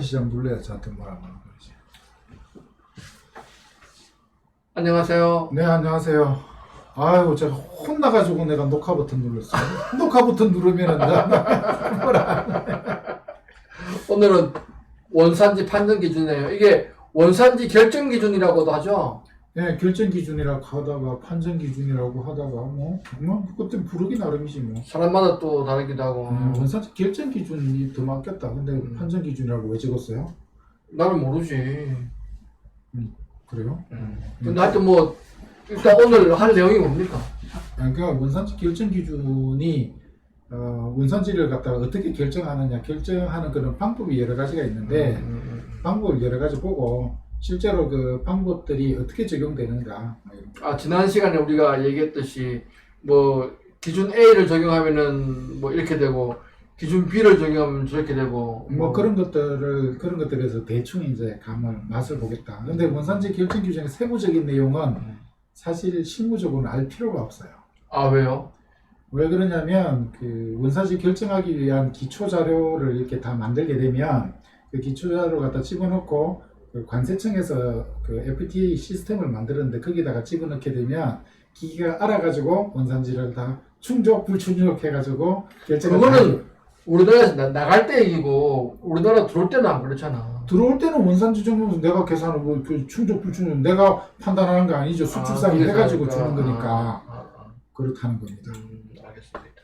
시장 눌러야 저한테 뭐라 하는 거지. 안녕하세요. 네, 안녕하세요. 아이고, 제가 혼나가지고 내가 녹화 버튼 눌렀어요. 녹화 버튼 누르면은 뭐라. 오늘은 원산지 판정 기준이에요. 이게 원산지 결정 기준이라고도 하죠. 네, 결정 기준이라고 하다가 판정 기준이라고 하다가 뭐 그때 부르기 나름이지 뭐. 사람마다 또 다르기도 하고. 원산지 결정 기준이 더 맞겠다. 근데 판정 기준이라고 왜 적었어요? 나는 모르지. 그래요? 근데 하여튼 뭐 일단 오늘 할 내용이 뭡니까? 그러니까 원산지 결정 기준이 원산지를 갖다가 어떻게 결정하느냐, 결정하는 그런 방법이 여러 가지가 있는데 방법을 여러 가지 보고 실제로 그 방법들이 어떻게 적용되는가. 지난 시간에 우리가 얘기했듯이 뭐 기준 A를 적용하면은 뭐 이렇게 되고 기준 B를 적용하면 저렇게 되고 뭐 그런 것들에서 대충 이제 맛을 보겠다. 근데 원산지 결정 규정의 세부적인 내용은 사실 실무적으로는 알 필요가 없어요. 아, 왜요? 왜 그러냐면 그 원산지 결정하기 위한 기초 자료를 이렇게 다 만들게 되면 그 기초 자료를 갖다 집어넣고 그 관세청에서 그 FTA 시스템을 만들었는데 거기다가 집어넣게 되면 기기가 알아가지고 원산지를 다 충족 불충족 해가지고 결정을 그거는 우리나라에서 나갈 때 얘기고 우리나라 들어올 때는 안 그렇잖아. 들어올 때는 원산지 정도는 내가 계산을 그 충족 불충족 내가 판단하는 거 아니죠. 수출상이 해가지고 주는 거니까 그렇다는 겁니다. 알겠습니다.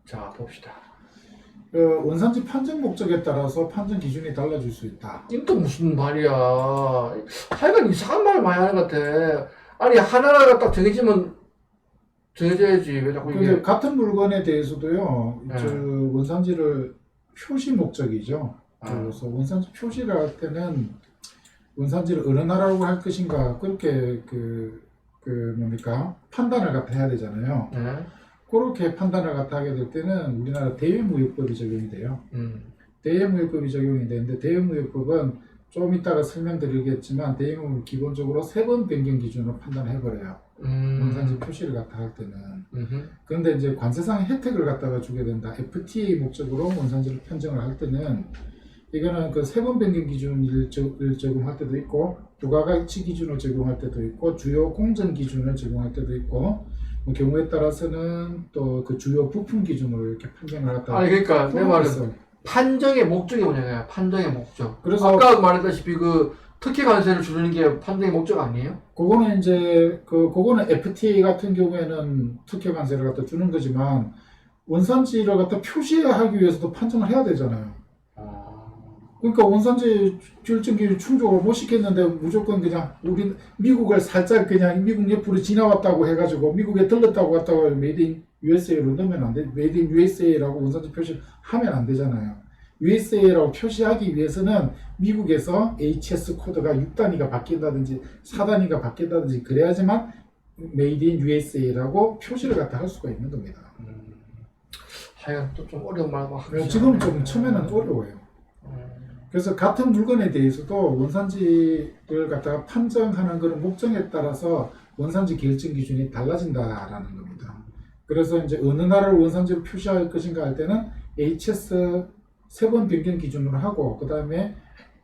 자, 봅시다. 원산지 판정 목적에 따라서 판정 기준이 달라질 수 있다. 이게 또 무슨 말이야. 하여간 이상한 말을 많이 하는 것 같아. 아니, 하나가 딱 정해지면 정해져야지. 왜 자꾸 근데 이게. 같은 물건에 대해서도요, 네. 저 원산지를 표시 목적이죠. 아. 그래서 원산지 표시를 할 때는 원산지를 어느 나라로 할 것인가 그렇게 뭡니까 판단을 갖다 해야 되잖아요. 네. 그렇게 판단을 갖다 하게 될 때는 우리나라 대외무역법이 적용이 돼요. 대외무역법이 적용이 되는데 대외무역법은 좀 이따가 설명드리겠지만 대외무역은 기본적으로 3번 변경 기준으로 판단해버려요. 원산지 표시를 갖다 할 때는. 그런데 이제 관세상 혜택을 갖다가 주게 된다. FTA 목적으로 원산지를 판정을 할 때는 이거는 그 3번 변경 기준을 적용할 때도 있고 부가가치 기준을 적용할 때도 있고 주요 공정 기준을 적용할 때도 있고 뭐 경우에 따라서는 또 그 주요 부품 기준으로 이렇게 판정을 하다. 아니, 그러니까 내 말은 판정의 목적이 뭐냐고요. 판정의 목적. 그래서 아까 말했다시피 그 특혜 관세를 주는 게 판정의 목적 아니에요? 그거는 이제 그거는 FTA 같은 경우에는 특혜 관세를 갖다 주는 거지만 원산지를 갖다 표시하기 위해서도 판정을 해야 되잖아요. 그러니까 원산지 결정 기준 충족을 못 시켰는데 무조건 그냥 우리 미국을 살짝 그냥 미국 옆으로 지나왔다고 해가지고 미국에 들렀다고 갔다고 메이드 인 USA로 넣으면 안 돼. 메이드 인 USA라고 원산지 표시를 하면 안 되잖아요. USA라고 표시하기 위해서는 미국에서 HS 코드가 6단위가 바뀐다든지 4단위가 바뀐다든지 그래야지만 메이드 인 USA라고 표시를 갖다 할 수가 있는 겁니다. 하여간 또 좀 어려운 말고 지금 좀 처음에는 어려워요. 그래서 같은 물건에 대해서도 원산지를 갖다가 판정하는 그런 목적에 따라서 원산지 결정 기준이 달라진다라는 겁니다. 그래서 이제 어느 나라를 원산지로 표시할 것인가 할 때는 HS 3번 변경 기준으로 하고 그 다음에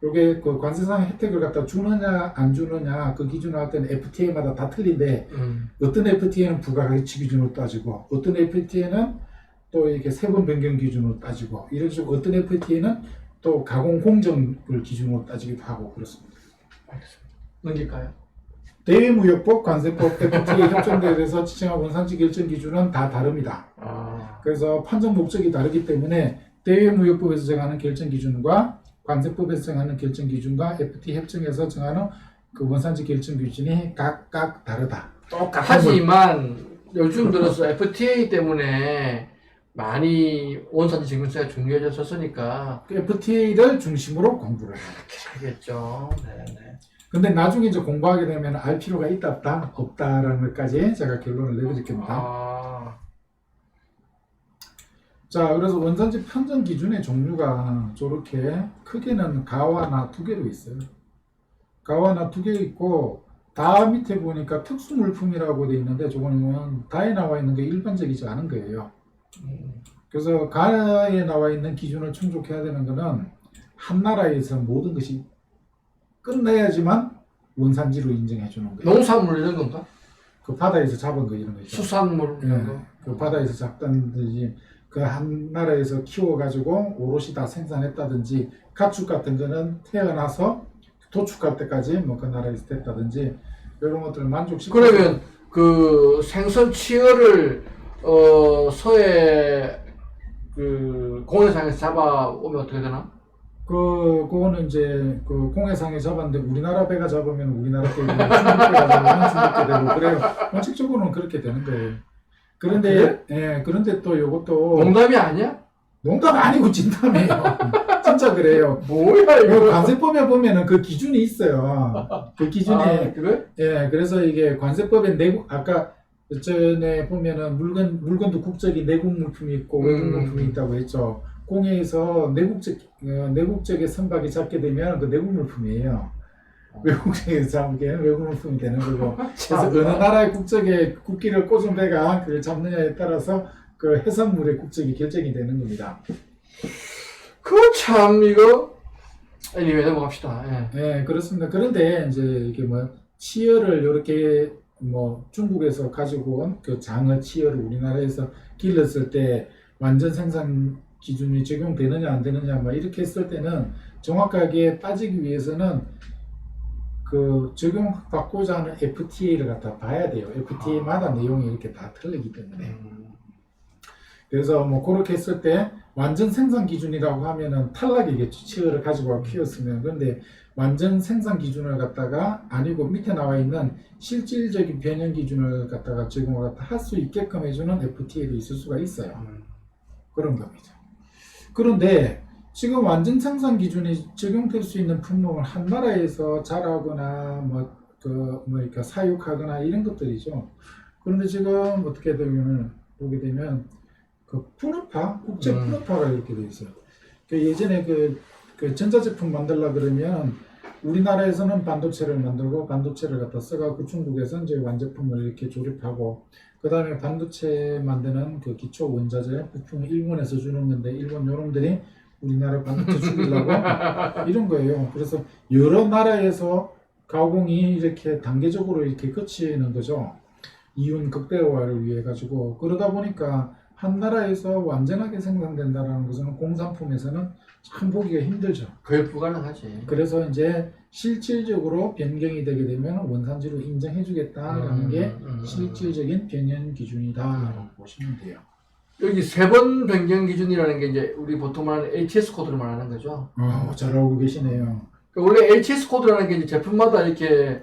요게 그 관세상 혜택을 갖다 주느냐 안 주느냐 그 기준을 할 때는 FTA마다 다 틀린데 어떤 FTA는 부가가치 기준으로 따지고 어떤 FTA는 또 이렇게 3번 변경 기준으로 따지고 이런 식으로 어떤 FTA는 또 가공 공정을 기준으로 따지기도 하고 그렇습니다. 알겠습니다. 넘길까요? 대외무역법, 관세법, FTA 협정대에서 지정한 원산지 결정 기준은 다 다릅니다. 그래서 판정 목적이 다르기 때문에 대외무역법에서 정하는 결정 기준과 관세법에서 정하는 결정 기준과 FTA 협정에서 정하는 그 원산지 결정 기준이 각각 다르다. 하지만 요즘 들어서 FTA 때문에 많이 원산지 증명서가 중요해졌었으니까 FTA를 중심으로 공부를 해요. 알겠죠. 네네. 근데 나중에 이제 공부하게 되면 알 필요가 있다, 없다라는 것까지 제가 결론을 내드릴 겁니다. 자, 그래서 원산지 판정 기준의 종류가 저렇게 크게는 가와나 2개로 있어요. 가와나 2개 있고 다 밑에 보니까 특수물품이라고 돼 있는데 저거는 다에 나와 있는 게 일반적이지 않은 거예요. 그래서 가에 나와 있는 기준을 충족해야 되는 거는 한 나라에서 모든 것이 끝내야지만 원산지로 인정해 주는 거예요. 농산물 이런 건가? 그 바다에서 잡은 거 이런 거 있죠. 수산물 이런 거? 그 바다에서 잡든지 그 한 나라에서 키워가지고 오롯이 다 생산했다든지 가축 같은 거는 태어나서 도축할 때까지 뭐 그 나라에서 됐다든지 이런 것들을 만족시켜. 그러면 그 생선 치어를 서해 그 공해상에서 잡아오면 어떻게 되나? 그거는 이제 그 공해상에 잡았는데 우리나라 배가 잡으면 우리나라 배, 중국 배가 잡으면 중국 배 되고 그래요. 원칙적으로는 그렇게 되는 거예요. 그런데 그런데 또 이것도 농담이 아니야? 농담 아니고 진담이에요. 진짜 그래요. 뭐야 그 이거? 관세법에 보면은 그 기준이 있어요. 그 기준이 아, 그래? 그래서 이게 관세법에 내국 아까 전에 보면은 물건도 국적이 내국 물품이 있고 외국 물품이 있다고 했죠. 공해에서 내국적의 선박이 잡게 되면 그 내국 물품이에요. 외국적에서 잡으면 외국 물품이 되는 거고. 그래서 어느 나라의 국적에 국기를 꽂은 배가 그걸 잡느냐에 따라서 그 해산물의 국적이 결정이 되는 겁니다. 그 참 이거 anyway 넘어갑시다. 예. 그렇습니다. 그런데 이제 이게 뭐 치어를 이렇게 뭐 중국에서 가지고 온 그 장어 치어를 우리나라에서 길렀을 때 완전 생산 기준이 적용되느냐 안 되느냐 뭐 이렇게 했을 때는 정확하게 따지기 위해서는 그 적용받고자 하는 FTA를 갖다 봐야 돼요. FTA마다 내용이 이렇게 다 틀리기 때문에. 그래서 뭐 그렇게 했을 때 완전 생산 기준이라고 하면은 탈락이겠죠. 치어를 가지고 키웠으면. 그런데 완전 생산 기준을 갖다가 아니고 밑에 나와 있는 실질적인 변형 기준을 갖다가 적용을 할 수 있게끔 해주는 FTA도 있을 수가 있어요. 그런 겁니다. 그런데 지금 완전 생산 기준이 적용될 수 있는 품목을 한 나라에서 자라거나 이렇게 사육하거나 이런 것들이죠. 그런데 지금 어떻게 되면 보게 되면 그 푸르파 국제 푸르파가 이렇게 돼 있어요. 그 예전에 그 전자제품 만들려 그러면 우리나라에서는 반도체를 만들고 반도체를 갖다 써가지고 중국에서 이제 완제품을 이렇게 조립하고 그 다음에 반도체 만드는 그 기초 원자재 부품을 일본에서 주는 건데 일본 요놈들이 우리나라 반도체 죽이려고 이런 거예요. 그래서 여러 나라에서 가공이 이렇게 단계적으로 이렇게 거치는 거죠. 이윤 극대화를 위해 가지고 그러다 보니까 한 나라에서 완전하게 생산된다라는 것은 공산품에서는 참 보기가 힘들죠. 거의 불가능하지. 그래서 이제 실질적으로 변경이 되게 되면 원산지로 인정해주겠다라는 게 실질적인 변형 기준이다라고 보시면 돼요. 여기 3번 변경 기준이라는 게 이제 우리 보통 말하는 HS 코드를 말하는 거죠. 잘 알고 계시네요. 원래 HS 코드라는 게 이제 제품마다 이렇게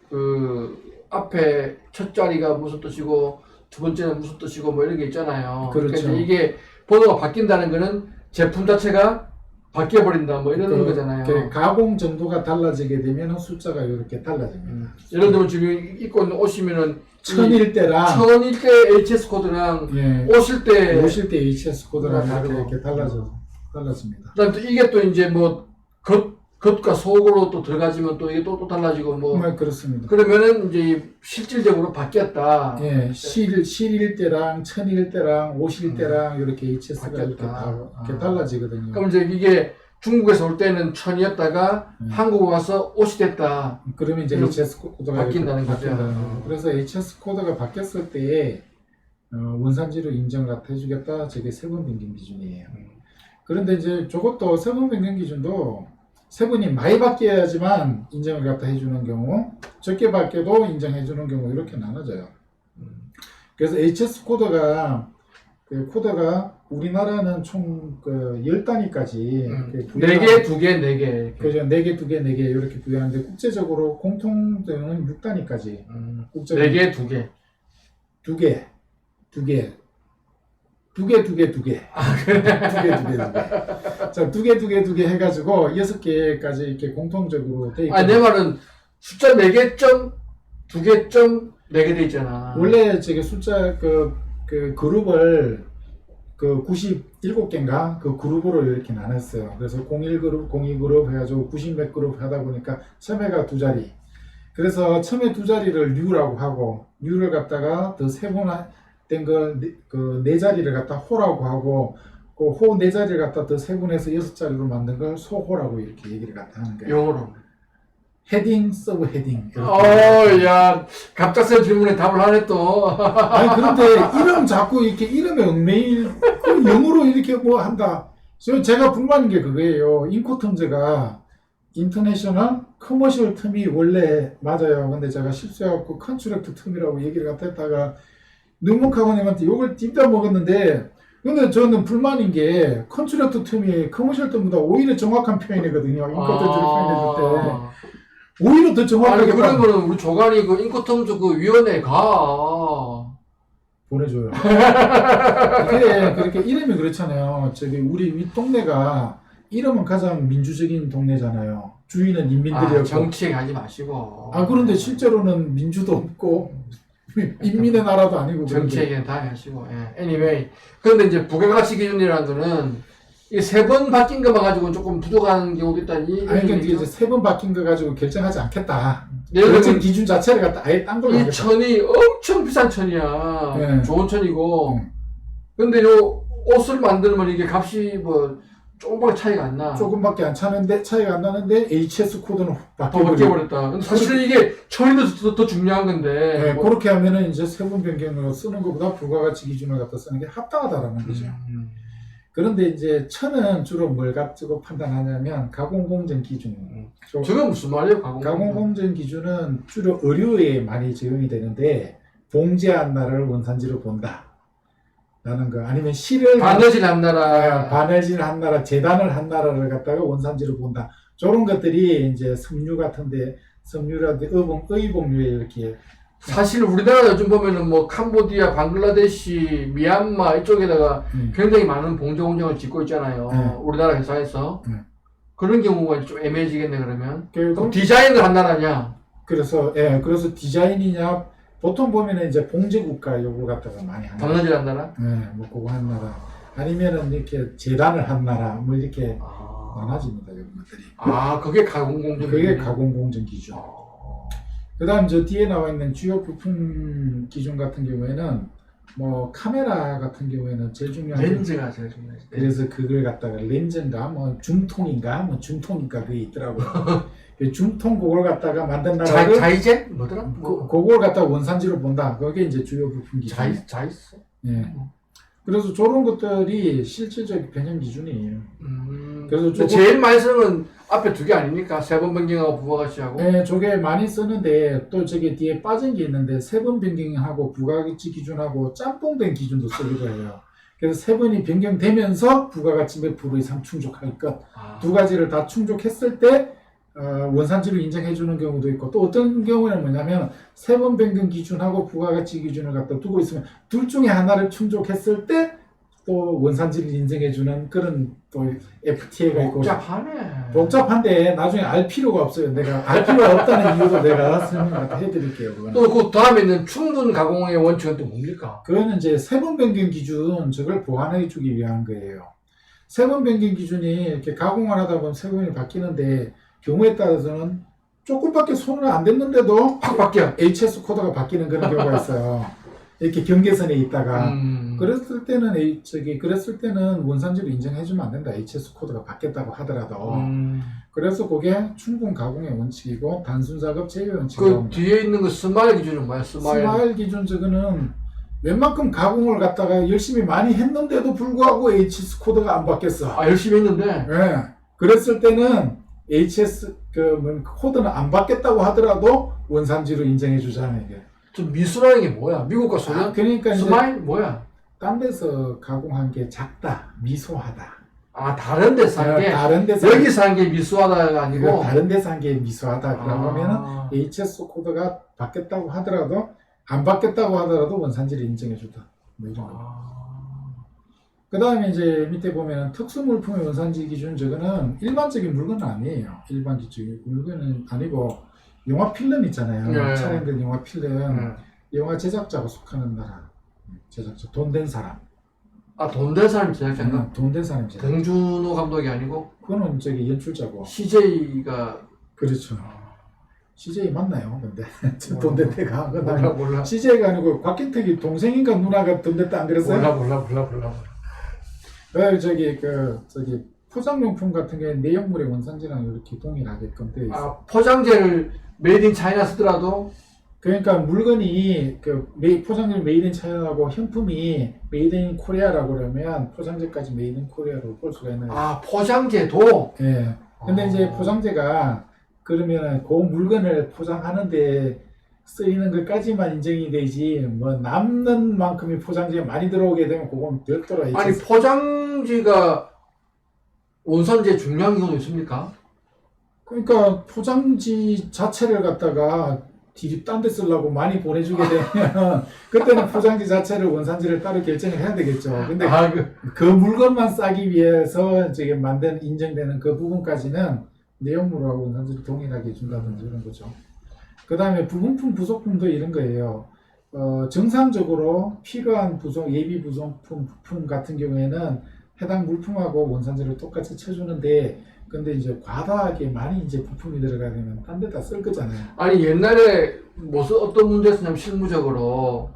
그 앞에 첫 자리가 무슨 뜻이고 두 번째는 무슨 뜻이고 뭐 이런 게 있잖아요. 그렇죠. 그러니까 이게 번호가 바뀐다는 거는 제품 자체가 바뀌어 버린다 뭐 이런 거잖아요. 그 가공 정도가 달라지게 되면 숫자가 이렇게 달라집니다. 예를 들면 지금 입고 있는 옷이면은 1000일 천일 때 HS 코드랑 오실 때 HS 코드랑 이렇게 달라집니다. 그다음 또 이게 또 이제 뭐 겉과 속으로 또 들어가지면 또 이게 또 달라지고 뭐 그렇습니다. 그러면은 이제 실질적으로 바뀌었다. 실일 때랑 1000일 때랑 50일 때랑 이렇게 HS가 바뀌었다. 이렇게 달라지거든요. 그럼 이제 이게 중국에서 올 때는 1000이었다가 한국 와서 50이 됐다. 그러면 이제 HS 코드가 바뀐다는 거죠. 그래서 HS 코드가 바뀌었을 때에 원산지로 인정을 해주겠다. 저게 세번 변경 기준이에요. 그런데 이제 저것도 세번 변경 기준도 세분이 많이 바뀌어야지만 인정을 갖다 해주는 경우, 적게 바뀌어도 인정해주는 경우 이렇게 나눠져요. 그래서 HS 코드가 우리나라는 총 10단위까지 4개, 2개, 4개. 그죠. 4개, 2개, 4개 이렇게 부여하는데 국제적으로 공통되는 6단위까지. 4개, 2개. 2개. 2개. 자, 2개 해가지고 6개까지 이렇게 공통적으로 돼 있고. 내 말은 숫자 4개 점, 2개 점, 4개 돼 있잖아. 원래 저게 숫자 그 그룹을 97개인가 그 그룹으로 이렇게 나눴어요. 그래서 01그룹, 02그룹 해가지고 90몇 그룹 하다 보니까 처음에가 2자리. 그래서 처음에 2자리를 뉴라고 하고 뉴를 갖다가 더 그 네 자리를 갖다 호라고 하고 그 호 네 자리를 갖다 더 세분해서 6자리로 만든 걸 소호라고 이렇게 얘기를 갖다 하는 거예요. 영어로. 헤딩, 서브 헤딩. 야, 갑작스런 질문에 답을 하네 또. 아니 그런데 이름 자꾸 이렇게 이름에 얽매일 그 영어로 이렇게 뭐 한다. 제가 불만인 게 그거예요. 인코텀즈가 인터내셔널 커머셜 텀이 원래 맞아요. 근데 제가 실수해갖고 컨트랙트 텀이라고 얘기를 갖다 했다가 능목학원님한테 욕을 딥다 먹었는데, 근데 저는 불만인 게 컨트랙트 텀이 커머셜 텀보다 오히려 정확한 표현이거든요. 인코텀즈를 표현해줄 때 오히려 더 아니, 정확하게 그런 거는 우리 조간이 그 인코텀즈 그 위원회에 가. 보내줘요. 그렇게 이름이 그렇잖아요. 저기 우리 윗동네가 이름은 가장 민주적인 동네잖아요. 주인은 인민들이었고. 정치에 가지 마시고. 그런데 실제로는 민주도 없고 인민의 나라도 아니고. 정치 얘기는 다 하시고. 예. anyway. 그런데 이제 부가가치 기준이라는 거는 이게 3번 바뀐 것만 가지고 조금 부족한 경우도 있다니. 그러니까 이제 3번 바뀐 거 가지고 결정하지 않겠다. 예를 결정 들면 기준 자체를 갖다 아예 딴 걸로 이 하겠다. 천이 엄청 비싼 천이야. 네. 좋은 천이고. 근데 요 옷을 만들면 이게 값이 뭐 조금밖에 차이가 안 나. 조금밖에 안 차는데 차이가 안 나는데 HS 코드는 더 바뀌어버리고. 바뀌어버렸다. 근데 사실은 이게 천이 더 중요한 건데. 네, 뭐. 그렇게 하면은 이제 3번 변경으로 쓰는 것보다 부가가치 기준을 갖다 쓰는 게 합당하다라는 거죠. 그런데 이제 천은 주로 뭘 가지고 판단하냐면 가공공정 기준. 저게 무슨 말이에요, 가공공정 기준은 주로 의류에 많이 적용이 되는데 봉제한 날을 원산지로 본다. 라는 거. 아니면 실을 바느질 한 나라. 바느질 한 나라, 재단을 한 나라를 갖다가 원산지로 본다. 저런 것들이 이제 섬유 같은데 섬유라든지 의복류에 이렇게. 사실 우리나라 요즘 보면은 뭐 캄보디아, 방글라데시, 미얀마 이쪽에다가 굉장히 많은 봉제 공장을 짓고 있잖아요. 우리나라 회사에서. 그런 경우가 좀 애매해지겠네, 그러면. 그럼 디자인을 한 나라냐? 그래서 디자인이냐, 보통 보면은 이제 봉제국가 요걸 갖다가 많이 하는. 바느질 한 나라? 뭐 그거 한 나라. 아니면은 이렇게 재단을 한 나라, 뭐 이렇게 많아집니다, 이런 것들이. 그게 가공공정. 그게 가공공정 기준. 그 다음 저 뒤에 나와 있는 주요 부품 기준 같은 경우에는 뭐 카메라 같은 경우에는 제일 중요한 렌즈가 제일 중요하지. 그래서 그걸 갖다가 렌즈인가 뭐 줌통인가 그게 있더라고요. 그 줌통 그걸 갖다가 만든 나라를 자이젠? 뭐더라? 그걸 갖다가 원산지로 본다. 그게 이제 주요 부품 기준. 자이스? 예. 그래서 저런 것들이 실질적 변형 기준이에요. 그래서 제일 많이 쓰는 건 앞에 2개 아닙니까? 3번 변경하고 부가가치하고. 네, 저게 많이 쓰는데 또 저게 뒤에 빠진 게 있는데 3번 변경하고 부가가치 기준하고 짬뽕된 기준도 쓰기도 해요. 그래서 3번이 변경되면서 부가가치 몇 프로 이상 충족할 것. 2가지를 다 충족했을 때 원산지로 인정해주는 경우도 있고, 또 어떤 경우에는 뭐냐면 3번 변경 기준하고 부가가치 기준을 갖다 두고 있으면 둘 중에 하나를 충족했을 때 또 원산지를 인정해주는 그런 또 FTA가 있고. 복잡한데 나중에 알 필요가 없어요. 내가 알 필요가 없다는 이유도 내가 설명을 해드릴게요. 또 그 다음에 있는 충분 가공의 원칙은 또 뭡니까? 그거는 이제 3번 변경 기준, 저걸 보완해 주기 위한 거예요. 3번 변경 기준이 이렇게 가공을 하다 보면 3번이 바뀌는데 경우에 따라서는 조금밖에 손을 안 댔는데도 확 바뀌어. HS 코드가 바뀌는 그런 경우가 있어요. 이렇게 경계선에 있다가 그랬을 때는 원산지로 인정해주면 안 된다. HS 코드가 바뀌었다고 하더라도. 그래서 그게 충분 가공의 원칙이고 단순 작업 제외 원칙이고. 그 뒤에 있는 그 스마일 기준은 뭐야? 스마일 기준 저거는 웬만큼 가공을 갖다가 열심히 많이 했는데도 불구하고 HS 코드가 안 바뀌었어. 열심히 했는데. 네. 그랬을 때는 HS 코드는 안 바뀌었다고 하더라도 원산지로 인정해 주잖아요. 이게. 좀 미수라는 게 뭐야? 미국과 소련? 그러니까 스마일 뭐야? 딴 데서 가공한 게 작다, 미소하다. 다른 데서 한 게? 다른 데서 여기서 한 게 미수하다가 아니고? 다른 데서 한 게 미소하다. 그러면은 HS 코드가 바뀌었다고 하더라도 안 바뀌었다고 하더라도 원산지를 인정해 주다. 뭐 이런 거. 그 다음에 이제 밑에 보면 특수물품의 원산지 기준 저거는 일반적인 물건은 아니에요. 일반적인 물건은 아니고 영화 필름 있잖아요. 촬영된 영화 필름. 영화 제작자가 속하는 나라. 제작자. 돈 된 사람. 돈 된 사람이 제작자인가? 돈 된 사람이 제작자. 정준호 감독이 아니고? 그거는 저기 연출자고. CJ가. 그렇죠. CJ 맞나요? 근데 돈 댔대가 몰라. CJ가 아니고 곽경택이 동생인가 누나가 돈 댔다 안 그랬어요? 몰라. 저기 포장용품 같은 게 내용물의 원산지랑 이렇게 동일하게끔 돼 있어. 아, 포장재를 메이드 인 차이나 쓰더라도 그러니까 물건이 포장재 메이드 인 차이나고 형품이 메이드 인 코리아라고 그러면 포장재까지 메이드 인 코리아로 볼 수가 있는 거예요. 아, 포장재도? 예. 근데 이제 포장재가 그러면 그 물건을 포장하는데 쓰이는 것까지만 인정이 되지 뭐 남는 만큼의 포장재가 많이 들어오게 되면 그건 별도로 아니, 포장지가 원산지에 중요한 경우도 있습니까? 그러니까 포장지 자체를 갖다가 딴 데 쓰려고 많이 보내주게 되면 그때는 포장지 자체를 원산지를 따로 결정을 해야 되겠죠. 근데 그 물건만 싸기 위해서 저게 인정되는 그 부분까지는 내용물하고 원산지를 동일하게 준다든지 이런 거죠. 그 다음에 부분품, 부속품도 이런 거예요. 정상적으로 필요한 예비 부속품, 부품 같은 경우에는 해당 물품하고 원산지를 똑같이 쳐주는데, 근데 이제 과다하게 많이 이제 부품이 들어가면 딴 데다 쓸 거잖아요. 아니, 옛날에 어떤 문제였냐면 실무적으로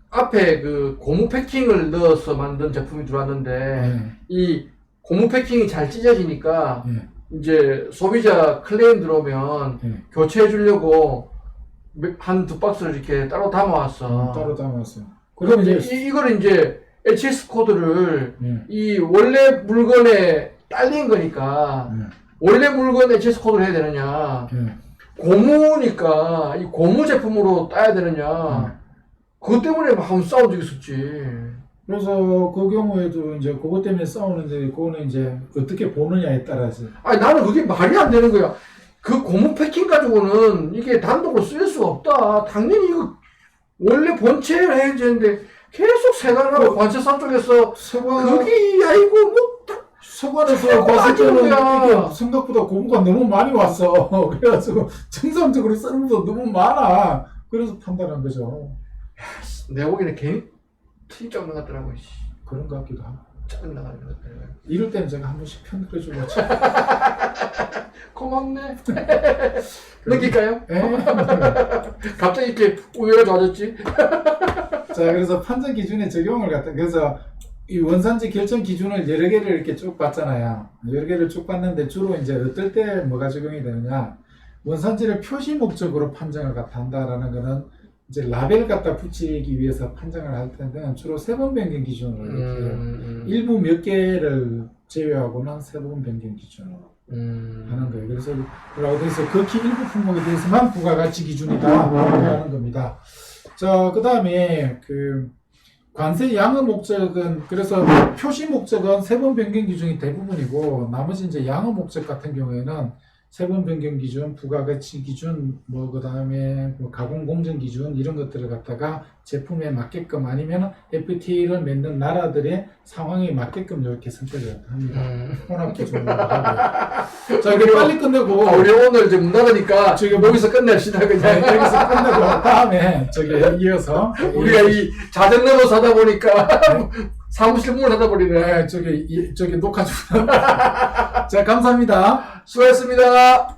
앞에 고무 패킹을 넣어서 만든 제품이 들어왔는데 이 고무 패킹이 잘 찢어지니까 이제 소비자 클레임 들어오면 교체해 주려고 한 두 박스를 이렇게 따로 담아왔어. 따로 담아왔어요. 그럼 이걸 이제 HS 코드를 이 원래 물건에 딸린 거니까 원래 물건 HS 코드를 해야 되느냐, 고무니까 이 고무 제품으로 따야 되느냐, 그것 때문에 막 한번 싸운 적이 있었지. 그래서 그 경우에도 이제 그것 때문에 싸우는데, 그거는 이제 어떻게 보느냐에 따라서. 아니, 나는 그게 말이 안 되는 거야. 그 고무 패킹 가지고는 이게 단독으로 쓸 수가 없다. 당연히 이거 원래 본체를 해야 되는데 계속 세관하고 관세사 쪽에서 그게 아이고 뭐 세관에서 봤을 때는 이게 생각보다 고무가 너무 많이 왔어. 그래가지고 정상적으로 쓰는 것도 너무 많아. 그래서 판단한 거죠. 내가 보기에는 괜히 틀리지 않는 것 같더라고. 그런 것 같기도 하고. 짜증나가는 것 같더라고. 이럴 때는 제가 한 번씩 편들어주고. 고맙네. 넘길까요? 네. 갑자기 이렇게 우회가 좋아졌지? 자, 그래서 판정 기준의 적용을 그래서 이 원산지 결정 기준을 여러 개를 이렇게 쭉 봤잖아요. 여러 개를 쭉 봤는데 주로 이제 어떨 때 뭐가 적용이 되느냐. 원산지를 표시 목적으로 판정을 갖다 한다라는 거는 이제 라벨 갖다 붙이기 위해서 판정을 할 때는 주로 세번 변경 기준으로 이렇게 해요. 일부 몇 개를 제외하고는 세번 변경 기준으로 하는 거예요. 그래서 극히 일부 품목에 대해서만 부가가치 기준이다 하는 겁니다. 자, 그 다음에 관세 양의 목적은, 그래서 표시 목적은 세번 변경 기준이 대부분이고, 나머지 이제 양의 목적 같은 경우에는 세번 변경 기준, 부가가치 기준, 그 다음에 가공 공정 기준, 이런 것들을 갖다가 제품에 맞게끔 아니면 FTA를 맺는 나라들의 상황에 맞게끔 이렇게 선택을 합니다. 혼합 기준으로 하고요. 자, 이게 빨리 끝내고. 우리 오늘 좀 나가니까 지금 여기서 끝냅시다, 그냥. 여기서 끝내고, 다음에 이어서. 우리가 이 자전거로 하다 보니까 사무실 문을 닫아 버리네. 녹화 중. 자, 감사합니다. 수고했습니다.